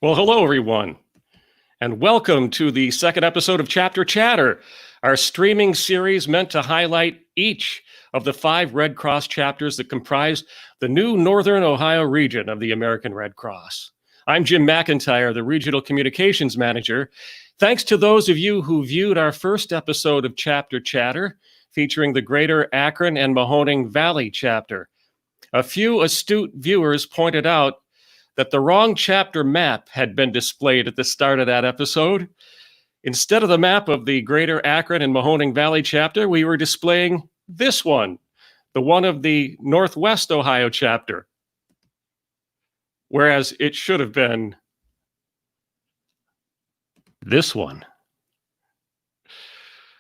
Well, hello, everyone, and welcome to the second episode of Chapter Chatter, our streaming series meant to highlight each of the 5 Red Cross chapters that comprise the new Northern Ohio region of the American Red Cross. I'm Jim McIntyre, the Regional Communications Manager. Thanks to those of you who viewed our first episode of Chapter Chatter, featuring the Greater Akron and Mahoning Valley chapter. A few astute viewers pointed out that the wrong chapter map had been displayed at the start of that episode. Instead of the map of the Greater Akron and Mahoning Valley chapter, we were displaying this one, the one of the Northwest Ohio chapter, whereas it should have been this one.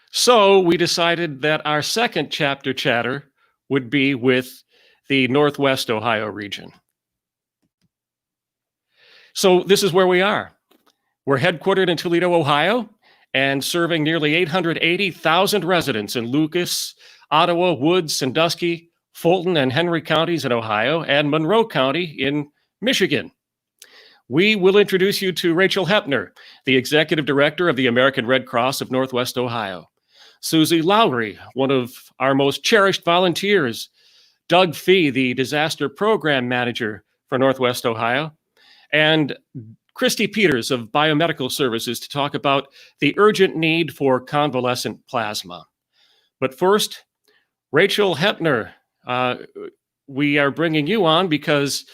So we decided that our second chapter chatter would be with the Northwest Ohio region. So this is where we are. We're headquartered in Toledo, Ohio, and serving nearly 880,000 residents in Lucas, Ottawa, Woods, Sandusky, Fulton, and Henry counties in Ohio, and Monroe County in Michigan. We will introduce you to Rachel Hepner, the Executive Director of the American Red Cross of Northwest Ohio. Suzy Lowery, one of our most cherished volunteers. Doug Fee, the Disaster Program Manager for Northwest Ohio. And Christy Peters of Biomedical Services to talk about the urgent need for convalescent plasma. But first, Rachel Hepner, we are bringing you on because,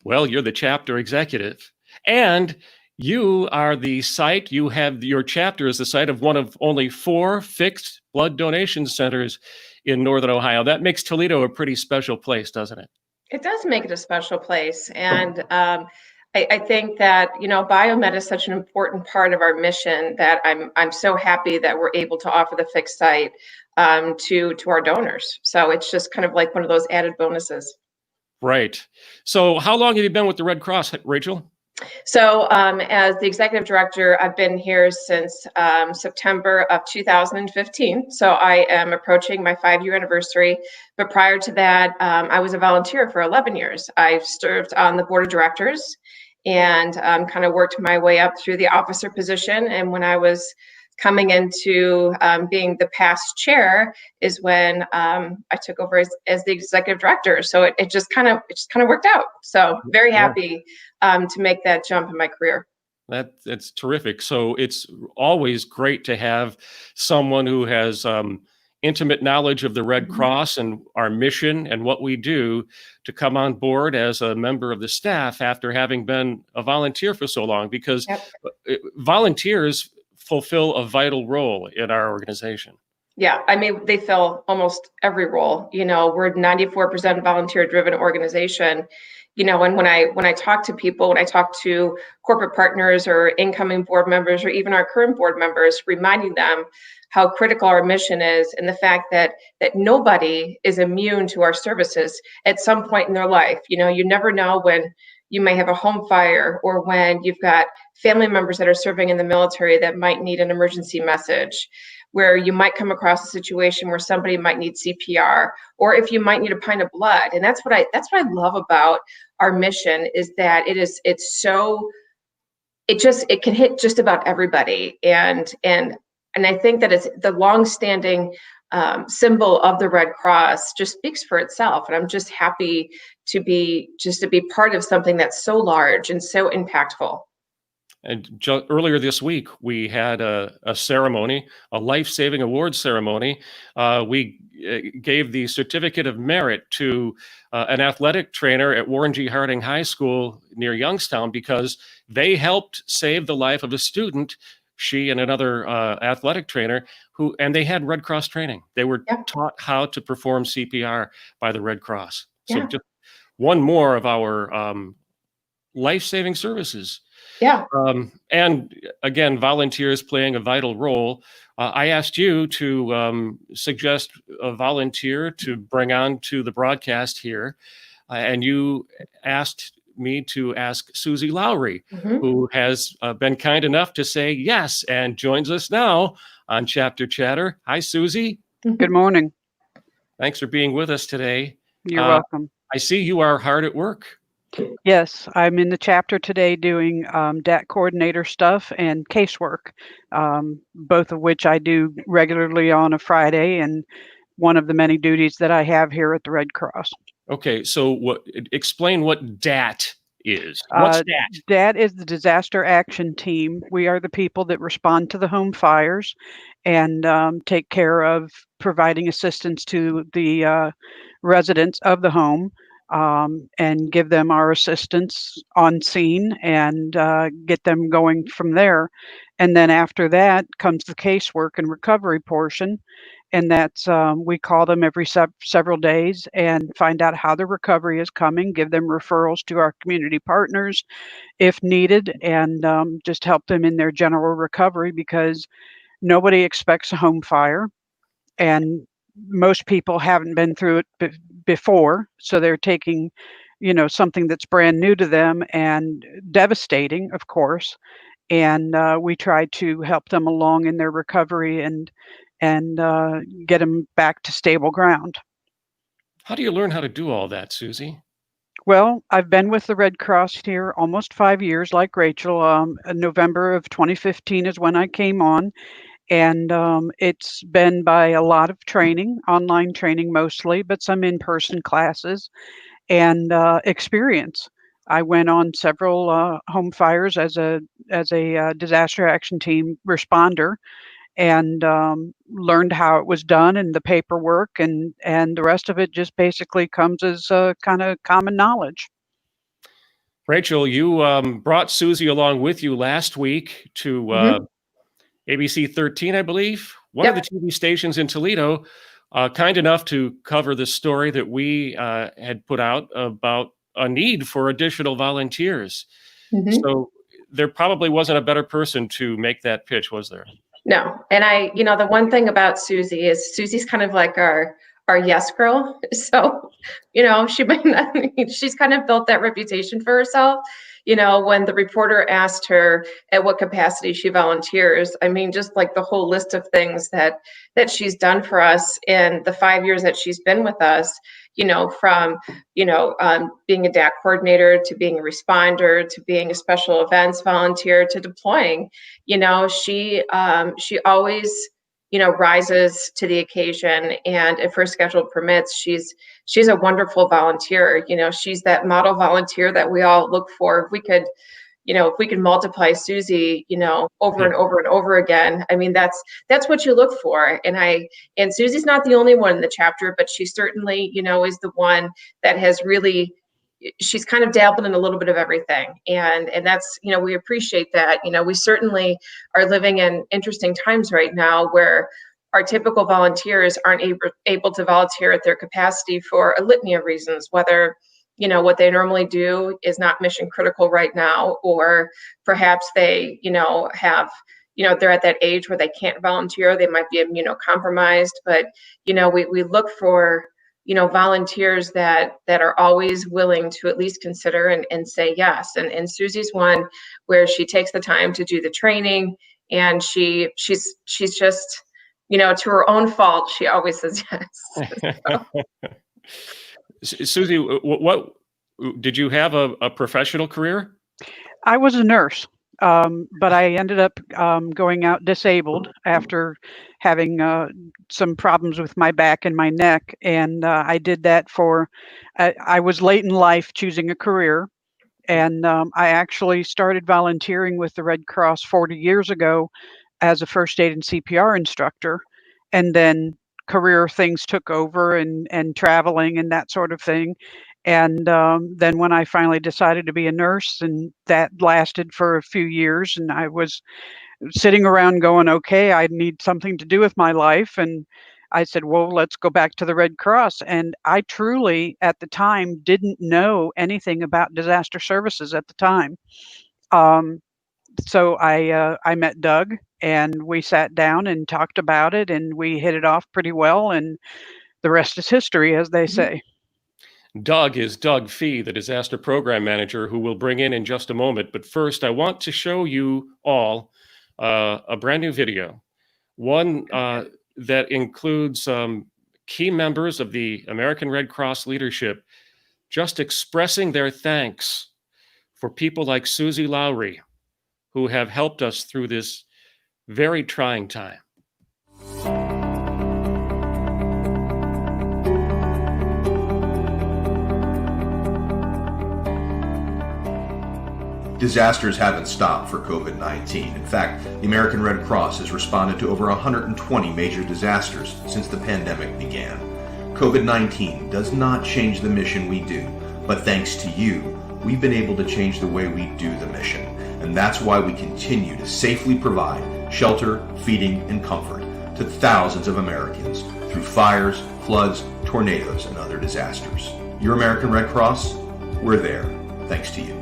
well, you're the chapter executive, and you are the site, you have your chapter as the site of one of only 4 fixed blood donation centers in Northern Ohio. That makes Toledo a pretty special place, doesn't it? It does make it a special place. And I think that, biomed is such an important part of our mission that I'm so happy that we're able to offer the fixed site to our donors. So it's just kind of like one of those added bonuses. Right. So how long have you been with the Red Cross, Rachel? So as the executive director, I've been here since September of 2015. So I am approaching my 5-year anniversary. But prior to that, I was a volunteer for 11 years. I served on the board of directors and kind of worked my way up through the officer position. And when I was coming into being the past chair is when I took over as the executive director. So it just kind of worked out. So very happy to make that jump in my career. That's terrific. So it's always great to have someone who has intimate knowledge of the Red Cross and our mission and what we do to come on board as a member of the staff after having been a volunteer for so long, because volunteers fulfill a vital role in our organization. Yeah, I mean, they fill almost every role. We're a 94% volunteer-driven organization. And when I talk to people, when I talk to corporate partners or incoming board members or even our current board members, reminding them how critical our mission is and the fact that nobody is immune to our services at some point in their life. You never know when you may have a home fire or when you've got family members that are serving in the military that might need an emergency message, where you might come across a situation where somebody might need CPR, or if you might need a pint of blood. And that's what I love about our mission is that it can hit just about everybody. And I think that it's the longstanding symbol of the Red Cross just speaks for itself. And I'm just happy to be part of something that's so large and so impactful. And earlier this week, we had a ceremony, a life-saving award ceremony. We gave the Certificate of Merit to an athletic trainer at Warren G. Harding High School near Youngstown because they helped save the life of a student, she and another athletic trainer, and they had Red Cross training. They were taught how to perform CPR by the Red Cross. So just one more of our life-saving services. Yeah. And again, volunteers playing a vital role. I asked you to suggest a volunteer to bring on to the broadcast here. And you asked me to ask Suzy Lowery, who has been kind enough to say yes and joins us now on Chapter Chatter. Hi, Suzy. Good morning. Thanks for being with us today. You're welcome. I see you are hard at work. Yes, I'm in the chapter today doing DAT coordinator stuff and casework, both of which I do regularly on a Friday, and one of the many duties that I have here at the Red Cross. Okay, so explain what DAT is. What's DAT? DAT is the Disaster Action Team. We are the people that respond to the home fires and take care of providing assistance to the residents of the home, and give them our assistance on scene and get them going from there. And then after that comes the casework and recovery portion. And that's, we call them every several days and find out how the recovery is coming, give them referrals to our community partners if needed, and just help them in their general recovery, because nobody expects a home fire. And most people haven't been through it before, so they're taking, something that's brand new to them and devastating, of course. And we try to help them along in their recovery and get them back to stable ground. How do you learn how to do all that, Suzy? Well, I've been with the Red Cross here almost 5 years, like Rachel. November of 2015 is when I came on, and it's been by a lot of training, online training mostly, but some in-person classes and experience. I went on several home fires as a disaster action team responder, and learned how it was done and the paperwork, and the rest of it just basically comes as kind of common knowledge. Rachel, you brought Suzy along with you last week to ABC 13, I believe, one of the TV stations in Toledo, kind enough to cover the story that we had put out about a need for additional volunteers. So there probably wasn't a better person to make that pitch, was there? No. And the one thing about Suzy is Suzy's kind of like our yes girl. So, she might not, she's kind of built that reputation for herself. When the reporter asked her at what capacity she volunteers, I mean, just like the whole list of things that she's done for us in the 5 years that she's been with us, from being a DAC coordinator to being a responder to being a special events volunteer to deploying. She always rises to the occasion, and if her schedule permits, she's a wonderful volunteer. She's that model volunteer that we all look for. If we can multiply Suzy, over and over and over again, I mean, that's what you look for. And Suzy's not the only one in the chapter, but she certainly, is the one that has really, she's kind of dabbled in a little bit of everything. And that's, we appreciate that. We certainly are living in interesting times right now where our typical volunteers aren't able to volunteer at their capacity for a litany of reasons, whether what they normally do is not mission critical right now, or perhaps they, have, they're at that age where they can't volunteer, they might be immunocompromised, but, we look for, volunteers that are always willing to at least consider and say yes. And Suzy's one where she takes the time to do the training, and she's just, to her own fault, she always says yes. Suzy, what did you have a professional career? I was a nurse, but I ended up going out disabled after having some problems with my back and my neck, and I did that I was late in life choosing a career, and I actually started volunteering with the Red Cross 40 years ago as a first aid and CPR instructor, and then career things took over, and traveling and that sort of thing. And then when I finally decided to be a nurse, and that lasted for a few years, and I was sitting around going, okay, I need something to do with my life. And I said, well, let's go back to the Red Cross. And I truly, at the time, didn't know anything about disaster services at the time. So I met Doug, and we sat down and talked about it, and we hit it off pretty well. And the rest is history, as they say. Doug is Doug Fee, the disaster program manager, who we'll bring in just a moment. But first, I want to show you all a brand new video, one that includes key members of the American Red Cross leadership just expressing their thanks for people like Suzy Lowery, who have helped us through this very trying time. Disasters haven't stopped for COVID-19. In fact, the American Red Cross has responded to over 120 major disasters since the pandemic began. COVID-19 does not change the mission we do, but thanks to you, we've been able to change the way we do the mission. And that's why we continue to safely provide shelter, feeding, and comfort to thousands of Americans through fires, floods, tornadoes, and other disasters. Your American Red Cross, we're there, thanks to you.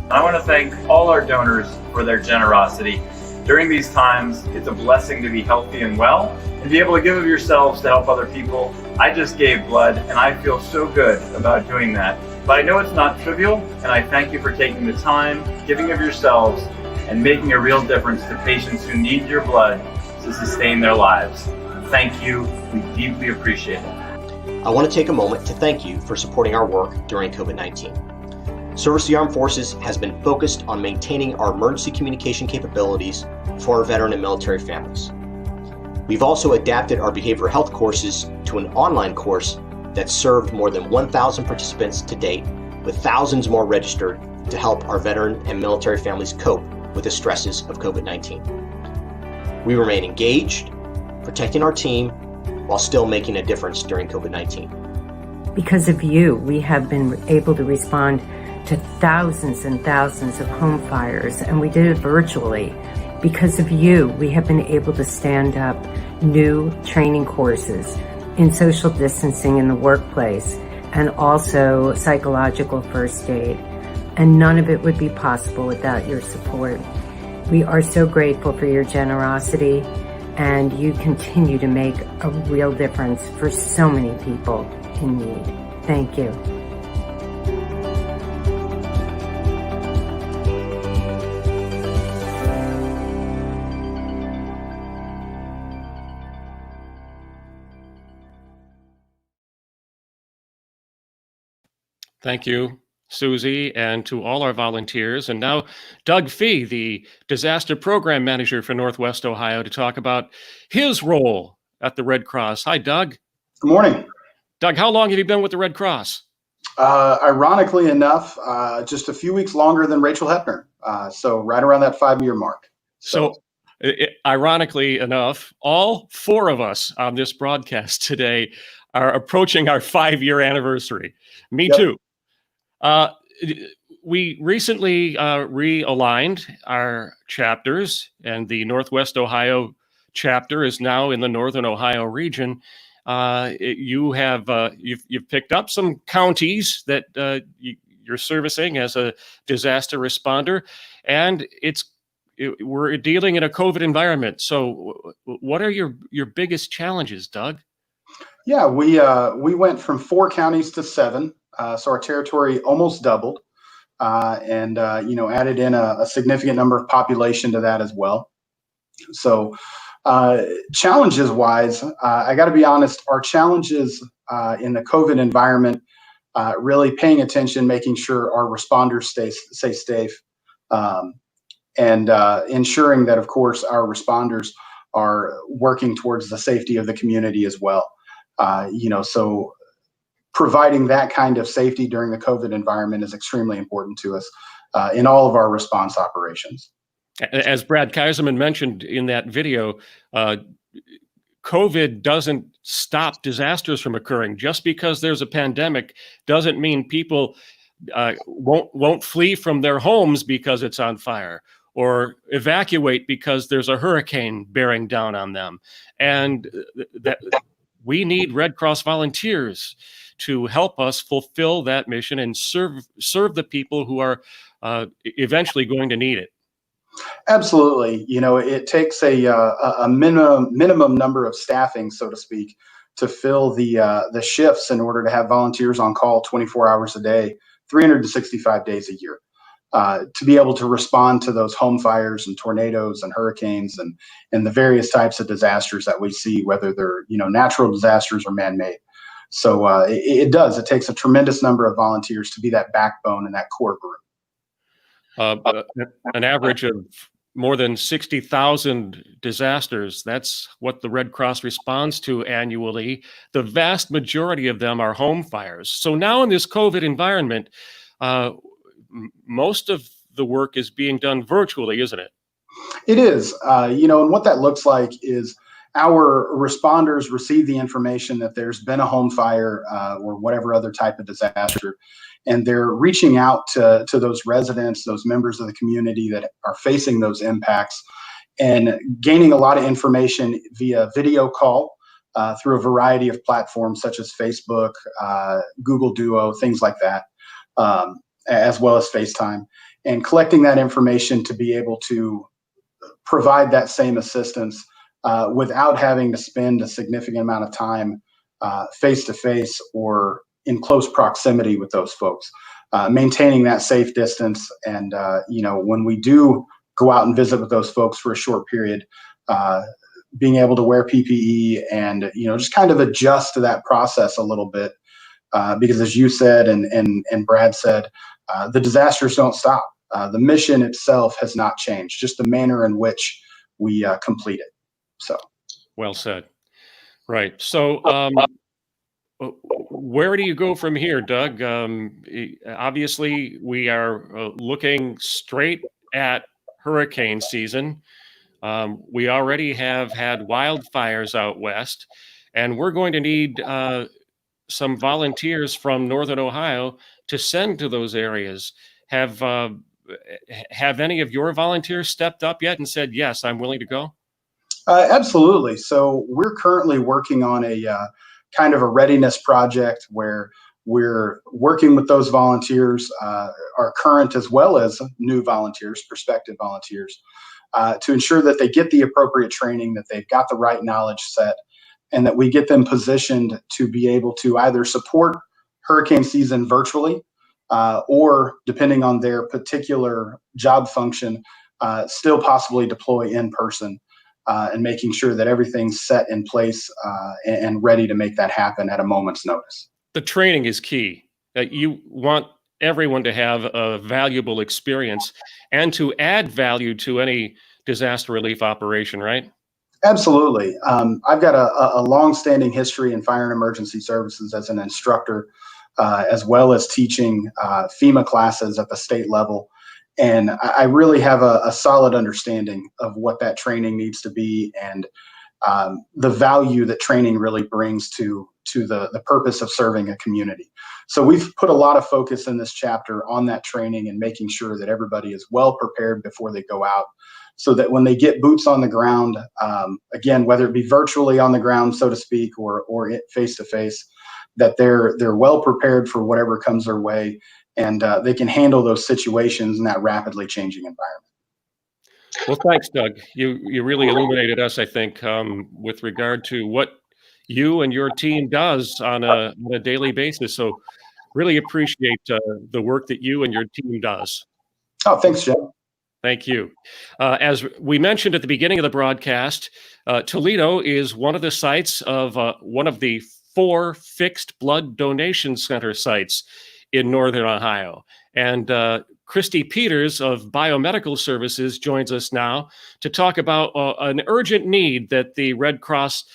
I want to thank all our donors for their generosity. During these times, it's a blessing to be healthy and well and be able to give of yourselves to help other people. I just gave blood and I feel so good about doing that. But I know it's not trivial, and I thank you for taking the time, giving of yourselves, and making a real difference to patients who need your blood to sustain their lives. Thank you. We deeply appreciate it. I want to take a moment to thank you for supporting our work during COVID-19. Service to the Armed Forces has been focused on maintaining our emergency communication capabilities for our veteran and military families. We've also adapted our behavioral health courses to an online course that served more than 1,000 participants to date, with thousands more registered to help our veteran and military families cope with the stresses of COVID-19. We remain engaged, protecting our team, while still making a difference during COVID-19. Because of you, we have been able to respond to thousands and thousands of home fires, and we did it virtually. Because of you, we have been able to stand up new training courses in social distancing in the workplace and also psychological first aid. And none of it would be possible without your support. We are so grateful for your generosity, and you continue to make a real difference for so many people in need. Thank you. Thank you, Suzy, and to all our volunteers. And now Doug Fee, the Disaster Program Manager for Northwest Ohio, to talk about his role at the Red Cross. Hi, Doug. Good morning. Doug, how long have you been with the Red Cross? Ironically enough, just a few weeks longer than Rachel Hepner. So right around that 5-year mark. So ironically enough, all 4 of us on this broadcast today are approaching our 5-year anniversary. Me too. We recently realigned our chapters, and the Northwest Ohio chapter is now in the Northern Ohio region. You've picked up some counties that you're servicing as a disaster responder, and we're dealing in a COVID environment. So, what are your biggest challenges, Doug? Yeah, we went from 4 counties to 7. So our territory almost doubled, and added in a significant number of population to that as well. So challenges wise, I got to be honest, our challenges in the COVID environment, really paying attention, making sure our responders stay safe, and ensuring that, of course, our responders are working towards the safety of the community as well. So providing that kind of safety during the COVID environment is extremely important to us in all of our response operations. As Brad Kaiserman mentioned in that video, COVID doesn't stop disasters from occurring. Just because there's a pandemic doesn't mean people won't flee from their homes because it's on fire, or evacuate because there's a hurricane bearing down on them. And that we need Red Cross volunteers to help us fulfill that mission and serve the people who are eventually going to need it. Absolutely. It takes a minimum number of staffing, so to speak, to fill the shifts in order to have volunteers on call 24 hours a day, 365 days a year, to be able to respond to those home fires and tornadoes and hurricanes and the various types of disasters that we see, whether they're natural disasters or man-made. So it does. It takes a tremendous number of volunteers to be that backbone and that core group. An average of more than 60,000 disasters. That's what the Red Cross responds to annually. The vast majority of them are home fires. So now in this COVID environment, most of the work is being done virtually, isn't it? It is, and what that looks like is our responders receive the information that there's been a home fire or whatever other type of disaster, and they're reaching out to those residents, those members of the community that are facing those impacts, and gaining a lot of information via video call through a variety of platforms such as Facebook, Google Duo, things like that, as well as FaceTime, and collecting that information to be able to provide that same assistance without having to spend a significant amount of time face to face or in close proximity with those folks, maintaining that safe distance. And, when we do go out and visit with those folks for a short period, being able to wear PPE and, just kind of adjust to that process a little bit. Because as you said, and Brad said, the disasters don't stop. The mission itself has not changed, just the manner in which we complete it. So, well said. Right. So, where do you go from here, Doug? Obviously, we are looking straight at hurricane season. We already have had wildfires out west, and we're going to need some volunteers from Northern Ohio to send to those areas. Have any of your volunteers stepped up yet and said, yes, I'm willing to go? Absolutely. So we're currently working on a kind of a readiness project where we're working with those volunteers, our current as well as new volunteers, prospective volunteers, to ensure that they get the appropriate training, that they've got the right knowledge set, and that we get them positioned to be able to either support hurricane season virtually, or depending on their particular job function, still possibly deploy in person, and making sure that everything's set in place and ready to make that happen at a moment's notice. The training is key. You want everyone to have a valuable experience and to add value to any disaster relief operation, right? Absolutely. I've got a long-standing history in fire and emergency services as an instructor, as well as teaching FEMA classes at the state level. And I really have a solid understanding of what that training needs to be and the value that training really brings to the purpose of serving a community. So we've put a lot of focus in this chapter on that training and making sure that everybody is well prepared before they go out, so that when they get boots on the ground, again, whether it be virtually on the ground, so to speak, or face to face, that they're well prepared for whatever comes their way, and they can handle those situations in that rapidly changing environment. Well, thanks, Doug. You really illuminated us, I think, with regard to what you and your team does on a daily basis. So really appreciate the work that you and your team does. Oh, thanks, Jim. Thank you. As we mentioned at the beginning of the broadcast, Toledo is one of the sites of one of the 4 fixed blood donation center sites in Northern Ohio. And Christy Peters of Biomedical Services joins us now to talk about an urgent need that the Red Cross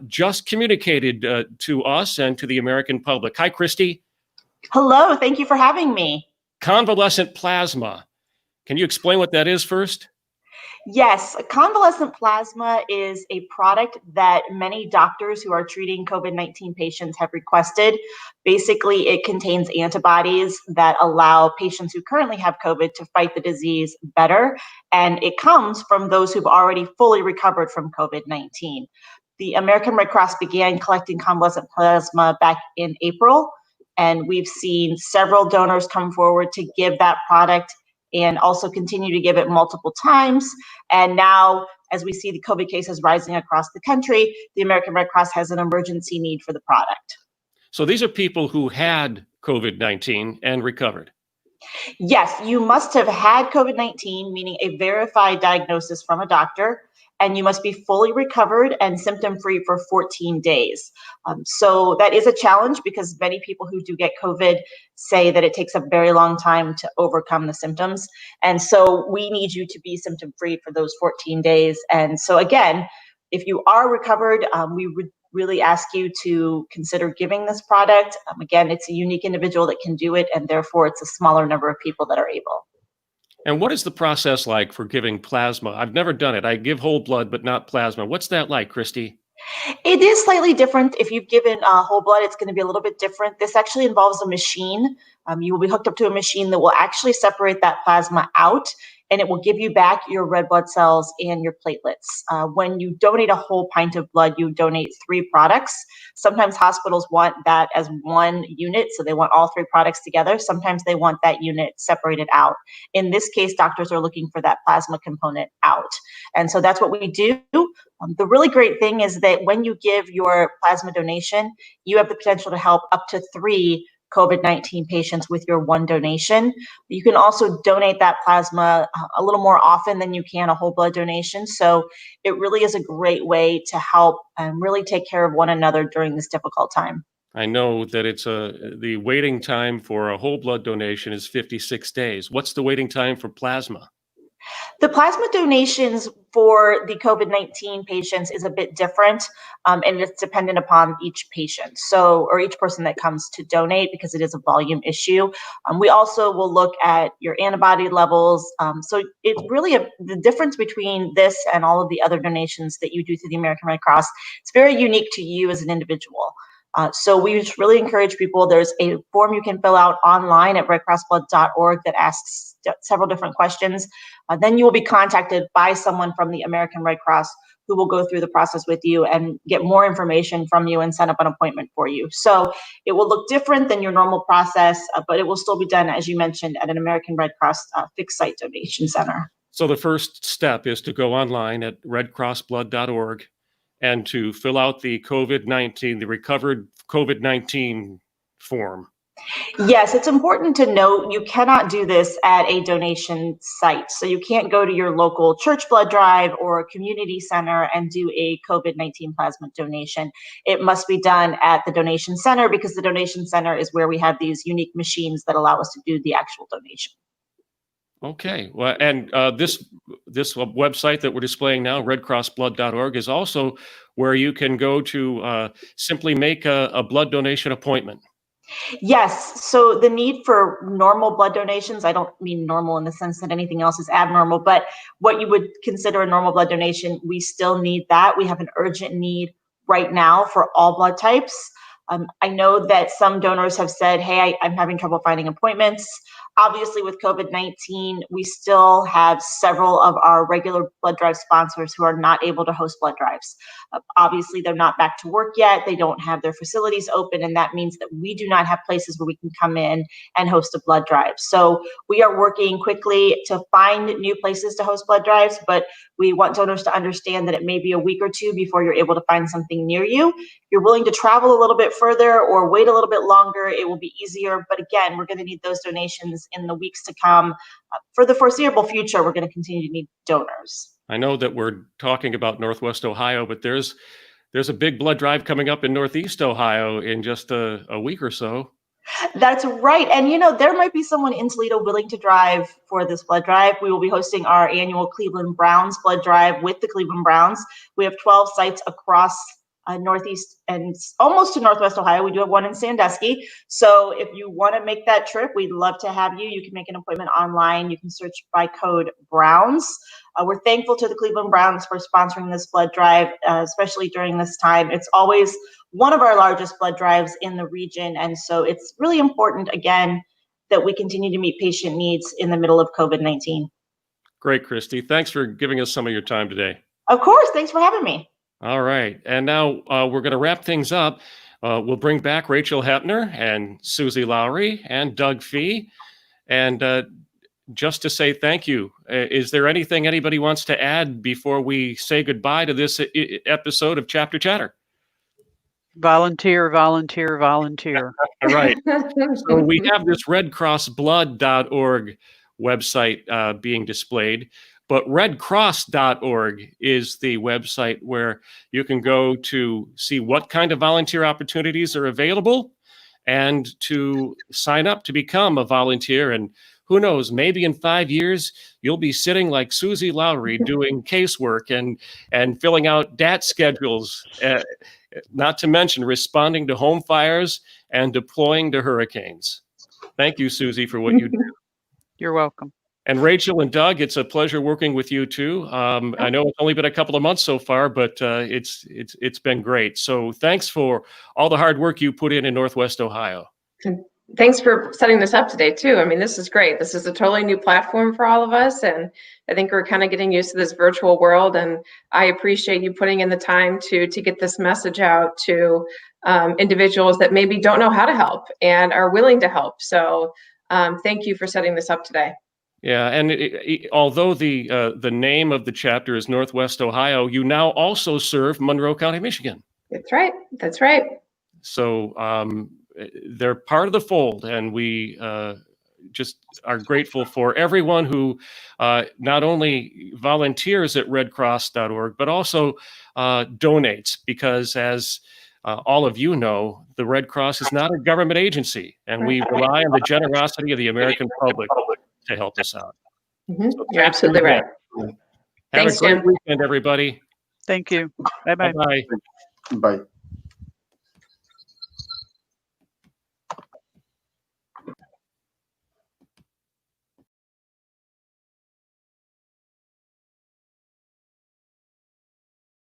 just communicated to us and to the American public. Hi, Christy. Hello, thank you for having me. Convalescent plasma. Can you explain what that is first? Yes, convalescent plasma is a product that many doctors who are treating COVID-19 patients have requested. Basically, it contains antibodies that allow patients who currently have COVID to fight the disease better, and it comes from those who've already fully recovered from COVID-19. The American Red Cross began collecting convalescent plasma back in April, and we've seen several donors come forward to give that product and also continue to give it multiple times. And now, as we see the COVID cases rising across the country, the American Red Cross has an emergency need for the product. So these are people who had COVID-19 and recovered. Yes, you must have had COVID-19, meaning a verified diagnosis from a doctor, and you must be fully recovered and symptom-free for 14 days. So that is a challenge because many people who do get COVID say that it takes a very long time to overcome the symptoms. And so we need you to be symptom-free for those 14 days. And so again, if you are recovered, we would really ask you to consider giving this product. Again, it's a unique individual that can do it, and therefore it's a smaller number of people that are able. And what is the process like for giving plasma? I've never done it. I give whole blood, but not plasma. What's that like, Christy? It is slightly different. If you've given whole blood, it's going to be a little bit different. This actually involves a machine. You will be hooked up to a machine that will actually separate that plasma out, and it will give you back your red blood cells and your platelets. When you donate a whole pint of blood, you donate 3 products. Sometimes hospitals want that as one unit, so they want all 3 products together. Sometimes they want that unit separated out. In this case, doctors are looking for that plasma component out. And so that's what we do. The really great thing is that when you give your plasma donation, you have the potential to help up to 3 COVID-19 patients with your one donation. You can also donate that plasma a little more often than you can a whole blood donation. So it really is a great way to help really take care of one another during this difficult time. I know that the waiting time for a whole blood donation is 56 days. What's the waiting time for plasma? The plasma donations for the COVID-19 patients is a bit different, and it's dependent upon each patient, or each person that comes to donate, because it is a volume issue. We also will look at your antibody levels. So it's really the difference between this and all of the other donations that you do through the American Red Cross. It's very unique to you as an individual. So we just really encourage people. There's a form you can fill out online at redcrossblood.org that asks several different questions. Then you will be contacted by someone from the American Red Cross who will go through the process with you and get more information from you and set up an appointment for you. So it will look different than your normal process, but it will still be done, as you mentioned, at an American Red Cross fixed site donation center. So the first step is to go online at redcrossblood.org and to fill out the recovered COVID-19 form. Yes, it's important to note you cannot do this at a donation site. So you can't go to your local church blood drive or a community center and do a COVID-19 plasma donation. It must be done at the donation center, because the donation center is where we have these unique machines that allow us to do the actual donation. Okay. Well, and this website that we're displaying now, redcrossblood.org, is also where you can go to simply make a blood donation appointment. Yes. So the need for normal blood donations, I don't mean normal in the sense that anything else is abnormal, but what you would consider a normal blood donation, we still need that. We have an urgent need right now for all blood types. I know that some donors have said, hey, I'm having trouble finding appointments. Obviously, with COVID-19, we still have several of our regular blood drive sponsors who are not able to host blood drives. Obviously, they're not back to work yet. They don't have their facilities open, and that means that we do not have places where we can come in and host a blood drive. So we are working quickly to find new places to host blood drives, but we want donors to understand that it may be a week or 2 before you're able to find something near you. If you're willing to travel a little bit further or wait a little bit longer, it will be easier. But again, we're going to need those donations in the weeks to come. For the foreseeable future, we're going to continue to need donors. I know that we're talking about Northwest Ohio, but there's a big blood drive coming up in Northeast Ohio in just a week or so. That's right. And, there might be someone in Toledo willing to drive for this blood drive. We will be hosting our annual Cleveland Browns blood drive with the Cleveland Browns. We have 12 sites across Northeast and almost to Northwest Ohio. We do have one in Sandusky. So if you want to make that trip, we'd love to have you. You can make an appointment online. You can search by code Browns. We're thankful to the Cleveland Browns for sponsoring this blood drive, especially during this time. It's always one of our largest blood drives in the region. And so it's really important, again, that we continue to meet patient needs in the middle of COVID-19. Great, Christy. Thanks for giving us some of your time today. Of course. Thanks for having me. All right. And now we're going to wrap things up. We'll bring back Rachel Hepner and Suzy Lowery and Doug Fee. And just to say thank you, is there anything anybody wants to add before we say goodbye to this episode of Chapter Chatter? Volunteer, volunteer, volunteer. All right. So we have this redcrossblood.org website being displayed. but redcross.org is the website where you can go to see what kind of volunteer opportunities are available and to sign up to become a volunteer. And who knows, maybe in 5 years, you'll be sitting like Suzy Lowery doing casework and filling out DAT schedules, not to mention responding to home fires and deploying to hurricanes. Thank you, Suzy, for what you do. You're welcome. And Rachel and Doug, it's a pleasure working with you too. I know it's only been a couple of months so far, but it's been great. So thanks for all the hard work you put in Northwest Ohio. And thanks for setting this up today too. I mean, this is great. This is a totally new platform for all of us, and I think we're kind of getting used to this virtual world. And I appreciate you putting in the time to get this message out to individuals that maybe don't know how to help and are willing to help. So thank you for setting this up today. Yeah, and although the name of the chapter is Northwest Ohio, you now also serve Monroe County, Michigan. That's right. That's right. So they're part of the fold, and we just are grateful for everyone who not only volunteers at redcross.org, but also donates, because as all of you know, the Red Cross is not a government agency, and we rely on the generosity of the American public to help us out. Mm-hmm. So You're absolutely right. Have Thanks, a great Jim. weekend, everybody. Thank you. Bye-bye. Bye-bye. Bye.